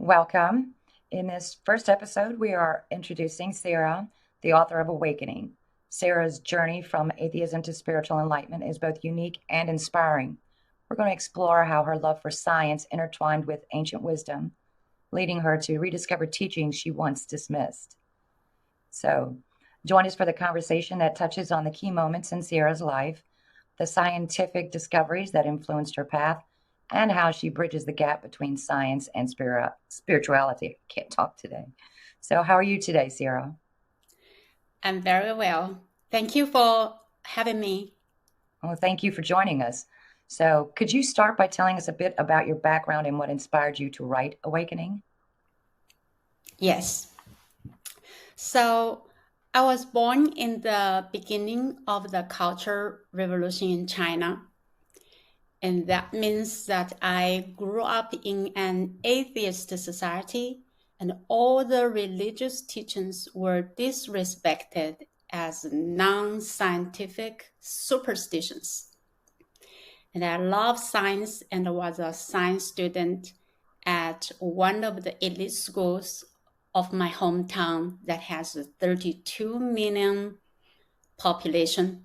Welcome. In this first episode, we are introducing Cera, the author of Awakening. Cera's journey from atheism to spiritual enlightenment is both unique and inspiring. We're going to explore how her love for science intertwined with ancient wisdom, leading her to rediscover teachings she once dismissed. So, join us for the conversation that touches on the key moments in Cera's life, the scientific discoveries that influenced her path, and how she bridges the gap between science and spirituality. I can't talk today. So, how are you today, Cera? I'm very well. Thank you for having me. Well, thank you for joining us. So, could you start by telling us a bit about your background and what inspired you to write Awakening? Yes. So I was born in the beginning of the Cultural Revolution in China. And that means that I grew up in an atheist society, and all the religious teachings were disrespected as non-scientific superstitions. And I love science and was a science student at one of the elite schools of my hometown that has a 32 million population.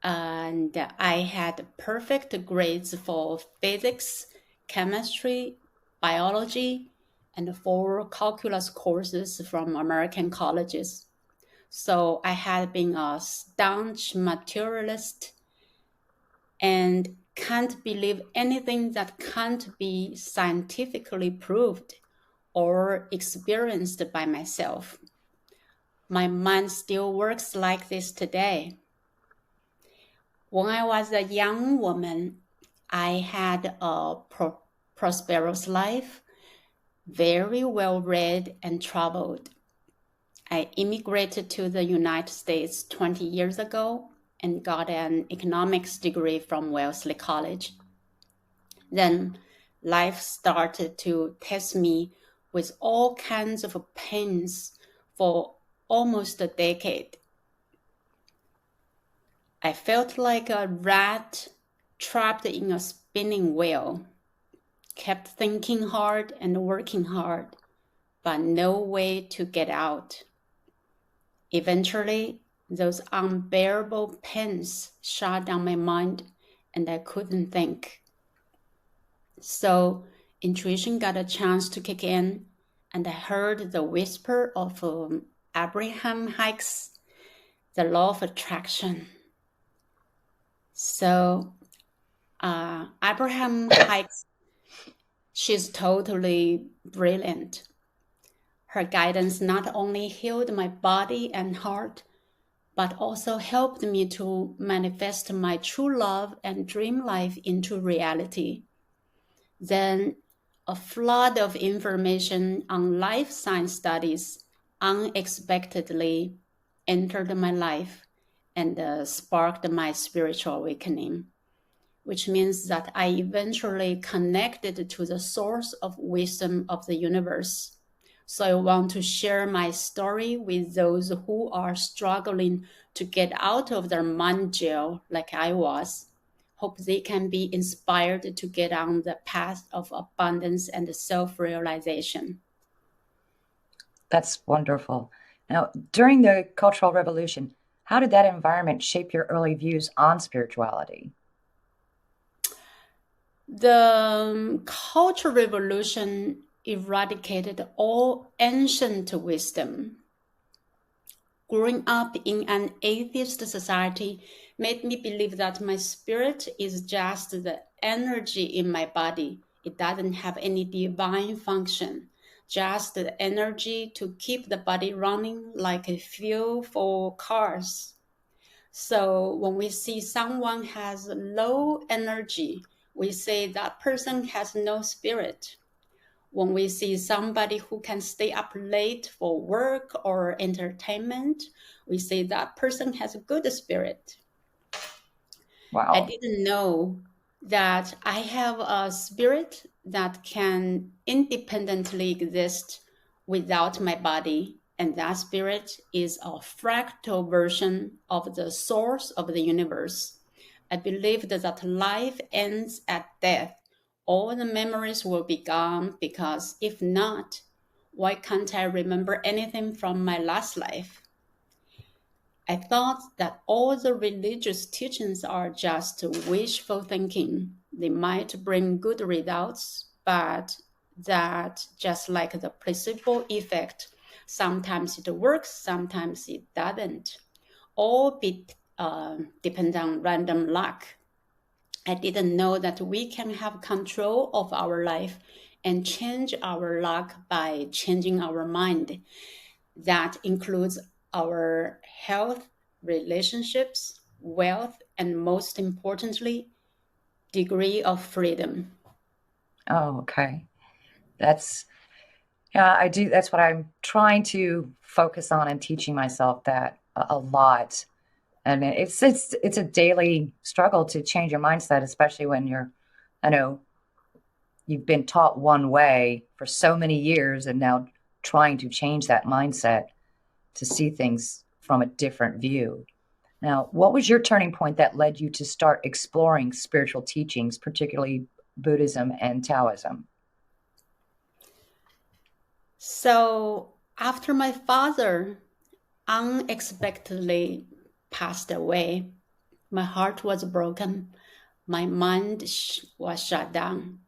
And I had perfect grades for physics, chemistry, biology, and 4 calculus courses from American colleges. So I had been a staunch materialist and can't believe anything that can't be scientifically proved or experienced by myself. My mind still works like this today. When I was a young woman, I had a prosperous life, very well read and traveled. I immigrated to the United States 20 years ago and got an economics degree from Wellesley College. Then life started to test me with all kinds of pains for almost a decade. I felt like a rat trapped in a spinning wheel, kept thinking hard and working hard, but no way to get out. Eventually, those unbearable pains shut down my mind and I couldn't think. So intuition got a chance to kick in, and I heard the whisper of Abraham Hicks, the law of attraction. So Abraham Hicks, she's totally brilliant. Her guidance not only healed my body and heart, but also helped me to manifest my true love and dream life into reality. Then a flood of information on life science studies unexpectedly entered my life and sparked my spiritual awakening, which means that I eventually connected to the source of wisdom of the universe. So I want to share my story with those who are struggling to get out of their mind jail like I was. Hope they can be inspired to get on the path of abundance and self-realization. That's wonderful. Now, during the Cultural Revolution, how did that environment shape your early views on spirituality? The Cultural Revolution eradicated all ancient wisdom. Growing up in an atheist society made me believe that my spirit is just the energy in my body. It doesn't have any divine function, just the energy to keep the body running like a fuel for cars. So when we see someone has low energy, we say that person has no spirit. When we see somebody who can stay up late for work or entertainment, we say that person has a good spirit. I Wow. didn't know that I have a spirit that can independently exist without my body. And that spirit is a fractal version of the source of the universe. I believed that life ends at death, all the memories will be gone, because if not, why can't I remember anything from my last life? I thought that all the religious teachings are just wishful thinking. They might bring good results, but that just like the placebo effect, sometimes it works, sometimes it doesn't. All depend on random luck. I didn't know that we can have control of our life and change our luck by changing our mind. That includes our health, relationships, wealth, and most importantly, degree of freedom. Oh, okay. That's, yeah, I do. That's what I'm trying to focus on and teaching myself that a lot. And it's a daily struggle to change your mindset, especially when I know you've been taught one way for so many years and now trying to change that mindset to see things from a different view. Now, what was your turning point that led you to start exploring spiritual teachings, particularly Buddhism and Taoism? So, after my father unexpectedly passed away, my heart was broken. My mind was shut down.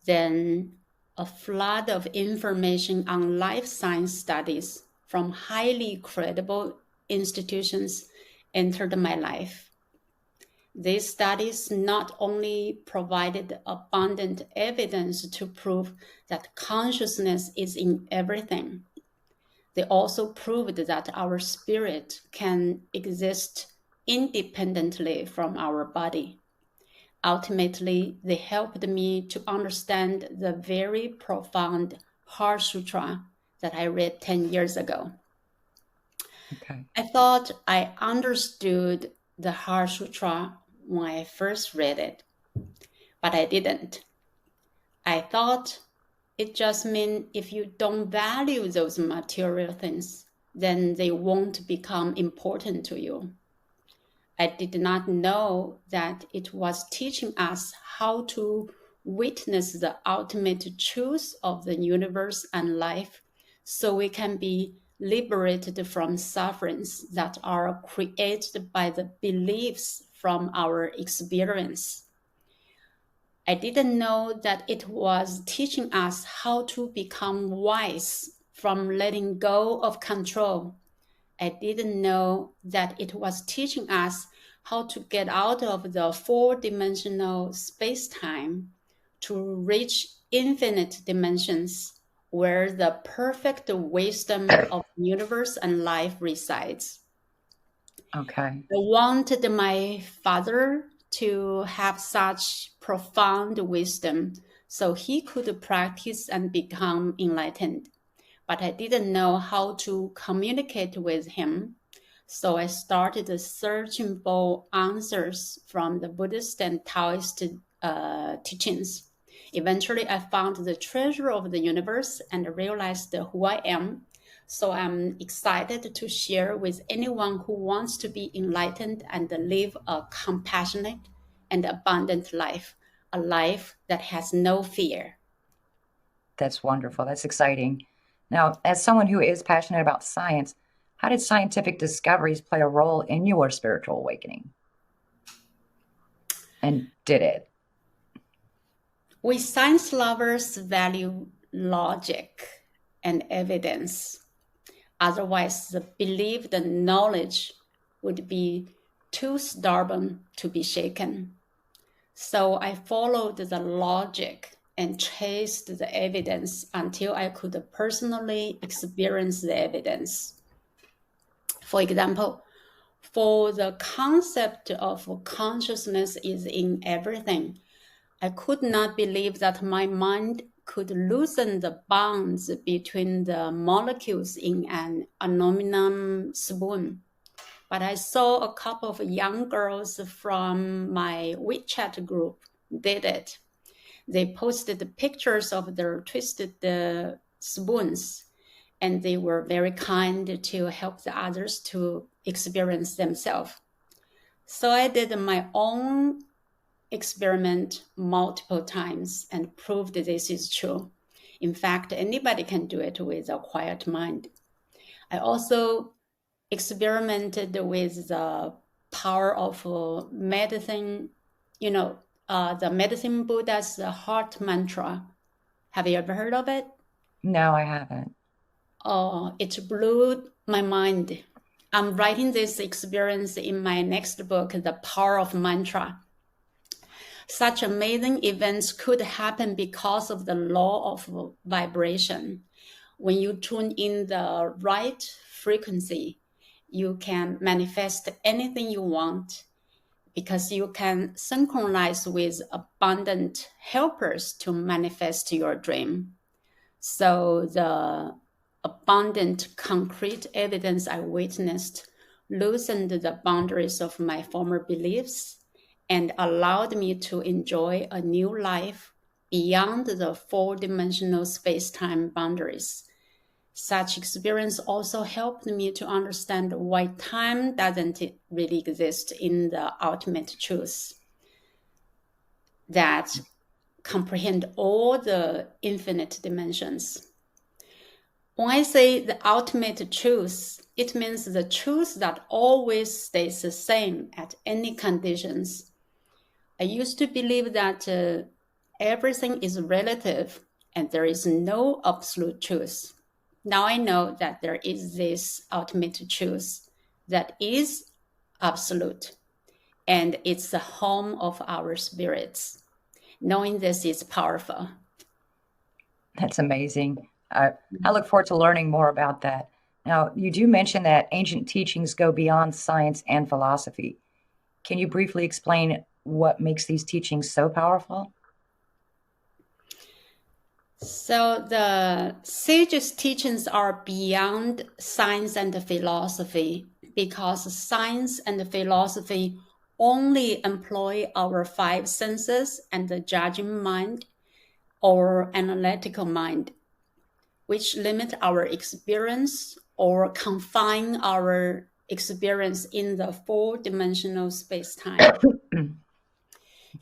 Then a flood of information on life science studies from highly credible institutions entered my life. These studies not only provided abundant evidence to prove that consciousness is in everything, they also proved that our spirit can exist independently from our body. Ultimately, they helped me to understand the very profound Heart Sutra that I read 10 years ago. Okay. I thought I understood the Heart Sutra when I first read it, but I didn't. I thought it just meant if you don't value those material things, then they won't become important to you. I did not know that it was teaching us how to witness the ultimate truth of the universe and life so we can be liberated from sufferings that are created by the beliefs from our experience. I didn't know that it was teaching us how to become wise from letting go of control. I didn't know that it was teaching us how to get out of the four-dimensional space-time to reach infinite dimensions where the perfect wisdom of the universe and life resides. Okay. I wanted my father to have such profound wisdom so he could practice and become enlightened, but I didn't know how to communicate with him. So I started searching for answers from the Buddhist and Taoist teachings. Eventually, I found the treasure of the universe and realized who I am. So I'm excited to share with anyone who wants to be enlightened and live a compassionate and abundant life, a life that has no fear. That's wonderful. That's exciting. Now, as someone who is passionate about science, how did scientific discoveries play a role in your spiritual awakening? And did it? We science lovers value logic and evidence. Otherwise, the belief that knowledge would be too stubborn to be shaken. So I followed the logic and chased the evidence until I could personally experience the evidence. For example, for the concept of consciousness is in everything, I could not believe that my mind could loosen the bonds between the molecules in an aluminum spoon. But I saw a couple of young girls from my WeChat group did it. They posted pictures of their twisted spoons, and they were very kind to help the others to experience themselves. So I did my own experiment multiple times and prove that this is true. In fact, anybody can do it with a quiet mind. I also experimented with the power of medicine, the medicine Buddha's heart mantra. Have you ever heard of it? No, I haven't. Oh, it blew my mind. I'm writing this experience in my next book, The Power of Mantra. Such amazing events could happen because of the law of vibration. When you tune in the right frequency, you can manifest anything you want because you can synchronize with abundant helpers to manifest your dream. So the abundant concrete evidence I witnessed loosened the boundaries of my former beliefs and allowed me to enjoy a new life beyond the four-dimensional space-time boundaries. Such experience also helped me to understand why time doesn't really exist in the ultimate truth that comprehend all the infinite dimensions. When I say the ultimate truth, it means the truth that always stays the same at any conditions. I used to believe that everything is relative and there is no absolute truth. Now I know that there is this ultimate truth that is absolute, and it's the home of our spirits. Knowing this is powerful. That's amazing. I look forward to learning more about that. Now, you do mention that ancient teachings go beyond science and philosophy. Can you briefly explain what makes these teachings so powerful? So the sages' teachings are beyond science and philosophy because science and philosophy only employ our five senses and the judging mind or analytical mind, which limit our experience or confine our experience in the four-dimensional space-time.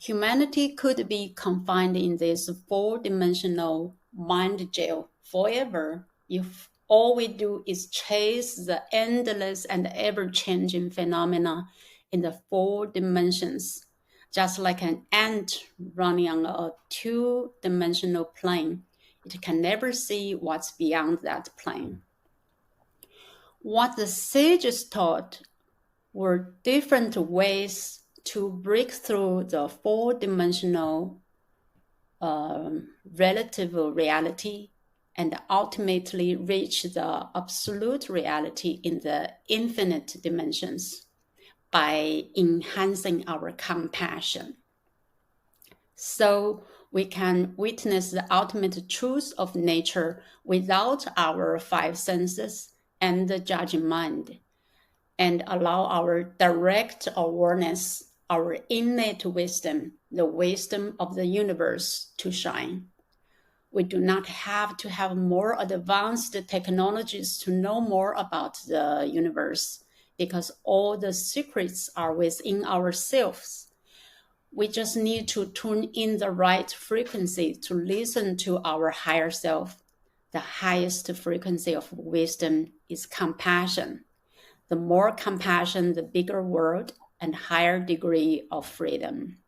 Humanity could be confined in this four-dimensional mind jail forever if all we do is chase the endless and ever-changing phenomena in the four dimensions, just like an ant running on a two-dimensional plane. It can never see what's beyond that plane. What the sages taught were different ways to break through the four-dimensional relative reality and ultimately reach the absolute reality in the infinite dimensions by enhancing our compassion. So we can witness the ultimate truth of nature without our five senses and the judging mind, and allow our direct awareness, our innate wisdom, the wisdom of the universe to shine. We do not have to have more advanced technologies to know more about the universe because all the secrets are within ourselves. We just need to tune in the right frequency to listen to our higher self. The highest frequency of wisdom is compassion. The more compassion, the bigger world and higher degree of freedom.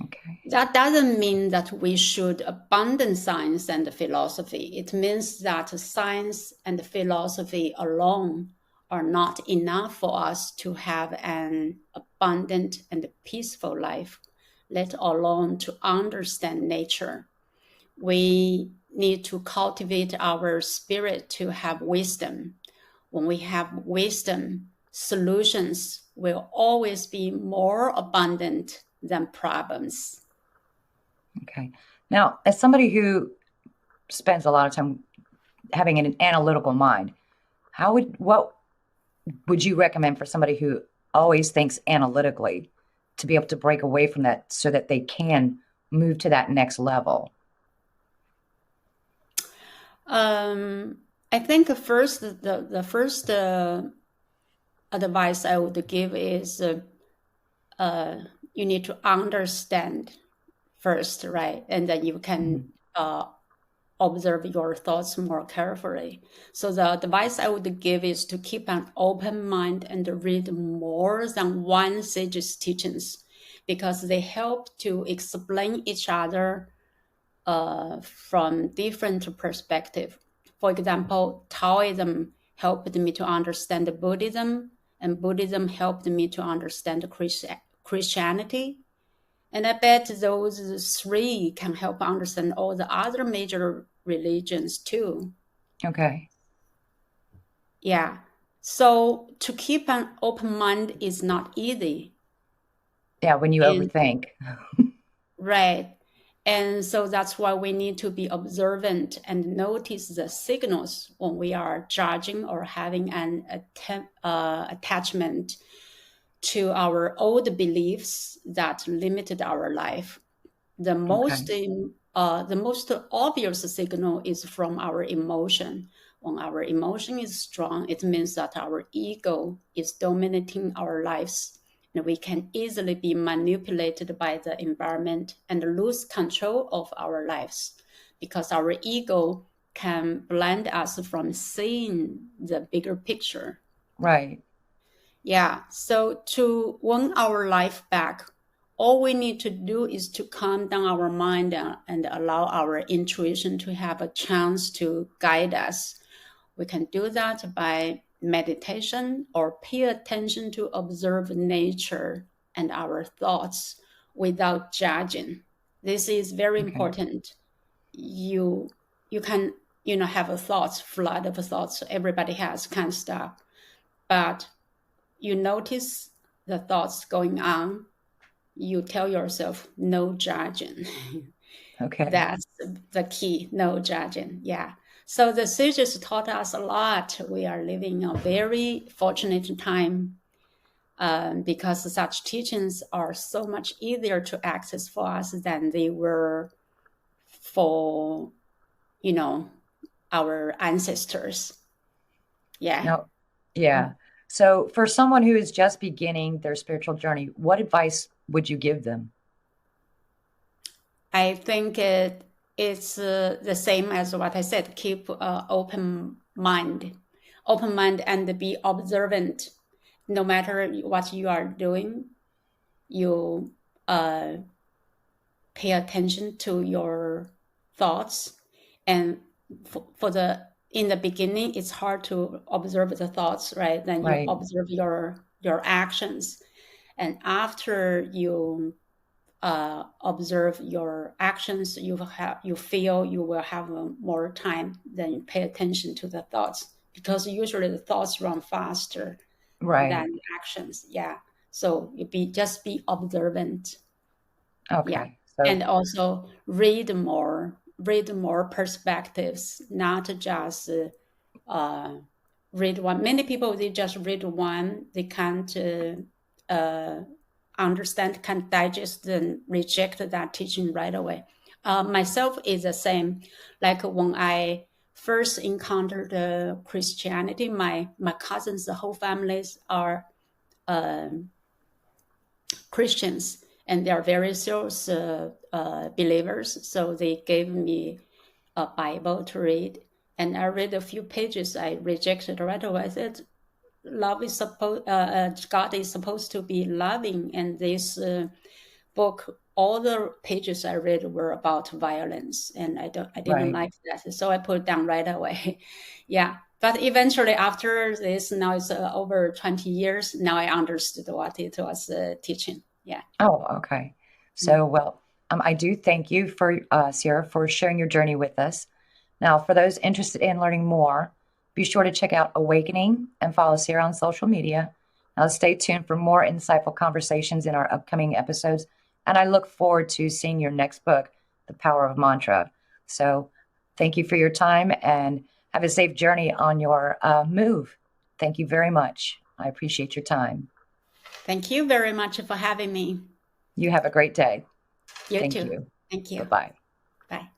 Okay. That doesn't mean that we should abandon science and philosophy. It means that science and philosophy alone are not enough for us to have an abundant and peaceful life, let alone to understand nature. We need to cultivate our spirit to have wisdom. When we have wisdom, solutions will always be more abundant than problems. Okay. Now, as somebody who spends a lot of time having an analytical mind, what would you recommend for somebody who always thinks analytically to be able to break away from that so that they can move to that next level? I think first the first advice I would give is you need to understand first, right? And then you can observe your thoughts more carefully. So the advice I would give is to keep an open mind and read more than one sage's teachings, because they help to explain each other from different perspective. For example, Taoism helped me to understand Buddhism, and Buddhism helped me to understand Christianity. And I bet those three can help understand all the other major religions too. Okay. Yeah. So to keep an open mind is not easy. Yeah, when you And overthink. right. And so that's why we need to be observant and notice the signals when we are judging or having an attachment to our old beliefs that limited our life. The most Okay. the most obvious signal is from our emotion. When our emotion is strong, it means that our ego is dominating our lives, and we can easily be manipulated by the environment and lose control of our lives, because our ego can blind us from seeing the bigger picture. Right. Yeah, so to win our life back, all we need to do is to calm down our mind and allow our intuition to have a chance to guide us. We can do that by meditation or pay attention to observe nature and our thoughts without judging. This is very Okay. important. You can have a thoughts, flood of thoughts. Everybody has, can't stop, but you notice the thoughts going on, you tell yourself, no judging. Okay. That's the key, no judging. Yeah. So the sages taught us a lot. We are living a very fortunate time because such teachings are so much easier to access for us than they were for, our ancestors. Yeah. No. Yeah. So for someone who is just beginning their spiritual journey, what advice would you give them? I think it's the same as what I said. Keep open mind, and be observant. No matter what you are doing, you uh, pay attention to your thoughts. And for the in the beginning, it's hard to observe the thoughts, right? Then you Right. observe your actions, and after you observe your actions, you feel you will have more time. Then you pay attention to the thoughts, because usually the thoughts run faster than Right. the actions. Yeah. So just be observant. Yeah. Okay. And So, also read more perspectives, not just read one. Many people, they just read one, they can't understand, can't digest and reject that teaching right away. Myself is the same. Like when I first encountered Christianity, my cousins, the whole families are Christians, and they are very serious believers. So they gave me a Bible to read, and I read a few pages. I rejected right away. I said, "Love is supposed, God is supposed to be loving," and this book, all the pages I read were about violence, and I didn't right. like that, so I put it down right away. Yeah. But eventually, after this, now it's over 20 years. Now I understood what it was teaching. Yeah. Oh, okay. Mm. So, well, I do thank you for Sierra for sharing your journey with us. Now, for those interested in learning more, be sure to check out Awakening and follow Sierra on social media. Now, stay tuned for more insightful conversations in our upcoming episodes. And I look forward to seeing your next book, The Power of Mantra. So, thank you for your time and have a safe journey on your move. Thank you very much. I appreciate your time. Thank you very much for having me. You have a great day. You Thank too. you. Thank Bye you. bye. Bye.